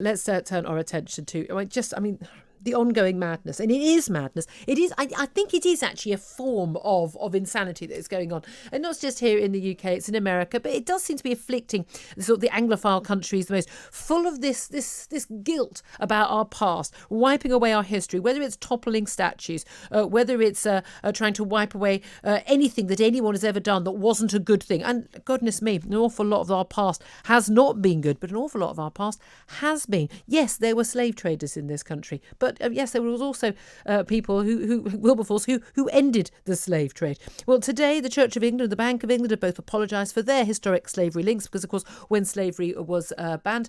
Let's turn our attention to, the ongoing madness. And it is madness. It is, I think it is actually a form of insanity that is going on. And not just here in the UK, it's in America, but it does seem to be afflicting sort of the Anglophile countries the most, full of this guilt about our past, wiping away our history, whether it's toppling statues, whether it's trying to wipe away anything that anyone has ever done that wasn't a good thing. And goodness me, an awful lot of our past has not been good, but an awful lot of our past has been. Yes, there were slave traders in this country, but yes, there was also people Wilberforce who ended the slave trade. Well, today the Church of England and the Bank of England have both apologised for their historic slavery links, because, of course, when slavery was banned,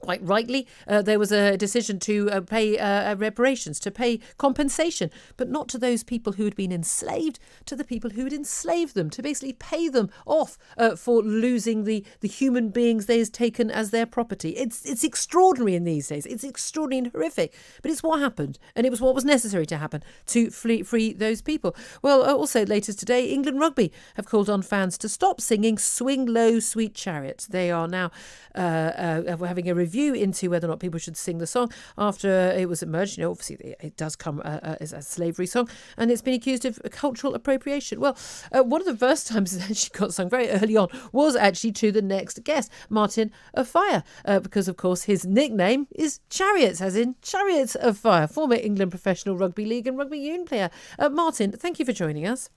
quite rightly, there was a decision to pay reparations, to pay compensation, but not to those people who had been enslaved, to the people who had enslaved them, to basically pay them off for losing the human beings they had taken as their property. It's extraordinary in these days. It's extraordinary and horrific, but it's what happened, and it was what was necessary to happen to free those people. Well, also later today, England Rugby have called on fans to stop singing "Swing Low, Sweet Chariots." They are now having a review into whether or not people should sing the song after it was emerged. You know, obviously it does come as a slavery song, and it's been accused of cultural appropriation. Well, one of the first times it actually got sung very early on was actually to the next guest, Martin Offiah, because of course his nickname is Chariots, as in Chariots of Fire, former England Professional Rugby League and Rugby Union player. Martin, thank you for joining us.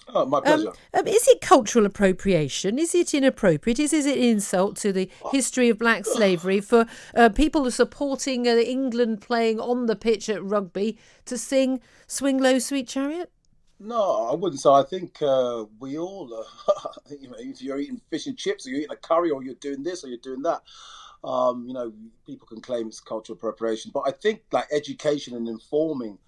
Oh, my pleasure. Is it cultural appropriation? Is it inappropriate? Is it an insult to the history of black slavery for people supporting England playing on the pitch at rugby to sing "Swing Low, Sweet Chariot"? No, I wouldn't say. I think we all, if you're eating fish and chips, or you're eating a curry, or you're doing this, or you're doing that, people can claim it's cultural appropriation. But I think like education and informing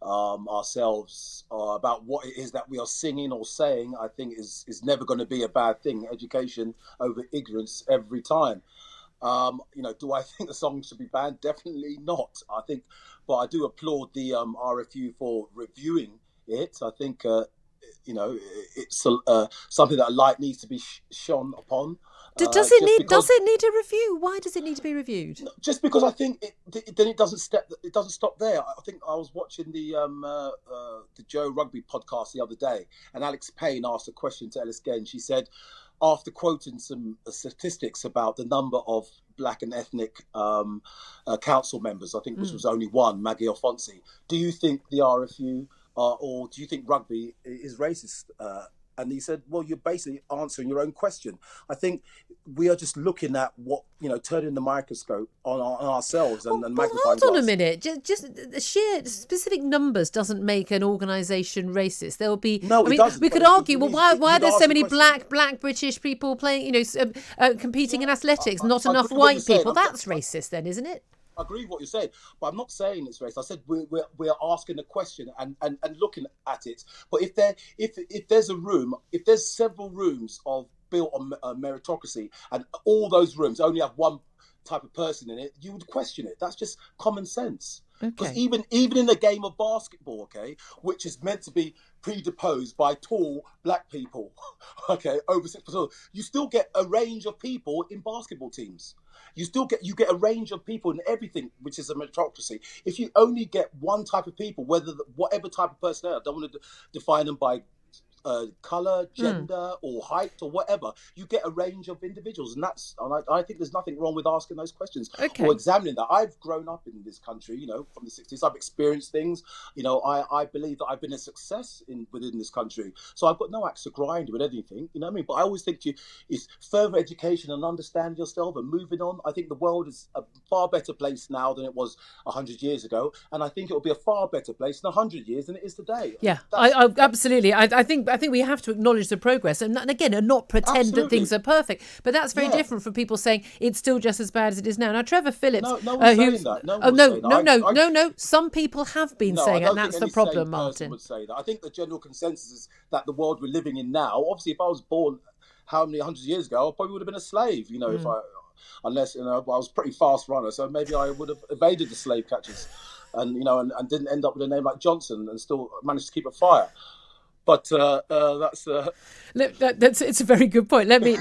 ourselves about what it is that we are singing or saying, I think is never going to be a bad thing. Education over ignorance every time. Do I think the song should be banned? Definitely not. But I do applaud the RFU for reviewing it. I think it's something that a light needs to be shone upon. Does it need a review? Why does it need to be reviewed? Just because I think it doesn't stop there. I think I was watching the Joe Rugby podcast the other day, and Alex Payne asked a question to Ellis Genge. She said, after quoting some statistics about the number of black and ethnic council members, I think this was only one, Maggie Alfonsi, do you think the RFU or do you think rugby is racist? And he said, well, you're basically answering your own question. I think we are just looking at what, turning the microscope on ourselves and magnifying hold on a minute. Just the sheer specific numbers doesn't make an organisation racist. There'll be... No, it doesn't. We could argue, why are there so many black British people playing, competing in athletics, not enough white people? That's racist then, isn't it? I agree with what you said, but I'm not saying it's racist. I said we're asking a question and looking at it. But if there's several rooms built on meritocracy, and all those rooms only have one type of person in it, you would question it. That's just common sense. Because even in the game of basketball, which is meant to be predisposed by tall black people, over 6%, you still get a range of people in basketball teams. You get a range of people in everything, which is a meritocracy. If you only get one type of people, whatever type of person they are, I don't want to define them by colour, gender, or height, or whatever, you get a range of individuals, and I think there's nothing wrong with asking those questions or examining that. I've grown up in this country, from the 60s. I've experienced things. I believe that I've been a success within this country, so I've got no axe to grind with anything. You know what I mean? But I always think it's further education and understand yourself and moving on. I think the world is a far better place now than it was 100 years ago, and I think it will be a far better place in 100 years than it is today. Yeah, I absolutely. I think we have to acknowledge the progress and again, and not pretend that things are perfect. But that's very different from people saying it's still just as bad as it is now. Now, Trevor Phillips, no one's saying that. No. Some people have been saying it, and that's the problem, Martin. Would say that. I think the general consensus is that the world we're living in now. Obviously, if I was born how many hundreds of years ago, I probably would have been a slave. Unless I was a pretty fast runner, so maybe I would have evaded the slave catchers, and didn't end up with a name like Johnson and still managed to keep a fire. But that's it's a very good point. Let me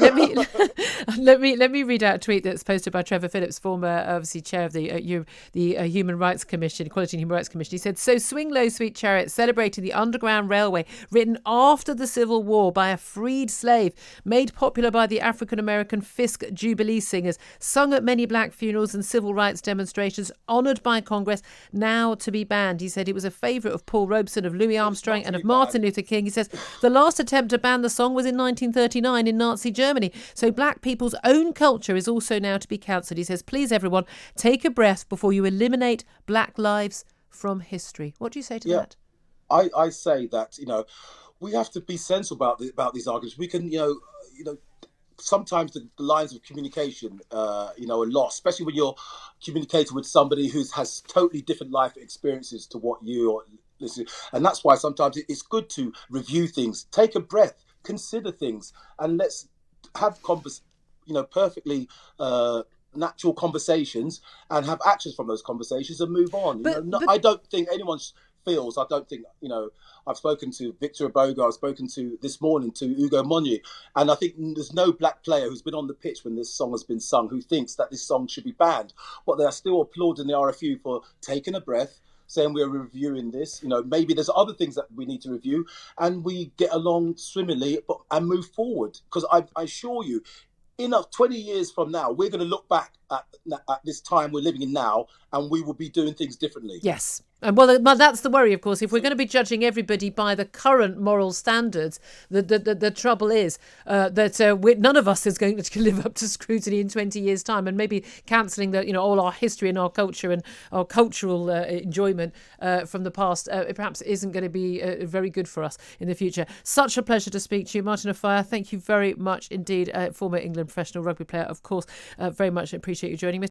Let me read out a tweet that's posted by Trevor Phillips, former obviously chair of the Human Rights Commission, Equality and Human Rights Commission. He said, "So swing low, sweet chariot, celebrating the Underground Railway, written after the Civil War by a freed slave, made popular by the African-American Fisk Jubilee singers, sung at many black funerals and civil rights demonstrations, honoured by Congress, now to be banned." He said it was a favourite of Paul Robeson, of Louis Armstrong and of Martin Luther King. He says the last attempt to ban the song was in 1939 in Nazi Germany. So black people's own culture is also now to be cancelled. He says, please everyone, take a breath before you eliminate black lives from history. What do you say to that? I say that, we have to be sensible about these arguments. We can, sometimes the lines of communication, are lost, especially when you're communicating with somebody who has totally different life experiences to what you are listening. And that's why sometimes it's good to review things, take a breath, consider things, and let's have perfectly natural conversations and have actions from those conversations and move on. I don't think anyone feels. I don't think I've spoken to Victor Aboga. I've spoken to this morning to Ugo Monyu, and I think there's no black player who's been on the pitch when this song has been sung who thinks that this song should be banned. But they are still applauding the RFU for taking a breath, saying we're reviewing this. Maybe there's other things that we need to review, and we get along swimmingly and move forward. Because I assure you, 20 years from now, we're going to look back at this time we're living in now, and we will be doing things differently. Yes. And well, that's the worry, of course. If we're going to be judging everybody by the current moral standards, the trouble is that none of us is going to live up to scrutiny in 20 years' time, and maybe cancelling all our history and our culture and our cultural enjoyment from the past it perhaps isn't going to be very good for us in the future. Such a pleasure to speak to you, Martin Offiah. Thank you very much indeed, former England professional rugby player, of course. Very much appreciate you joining me.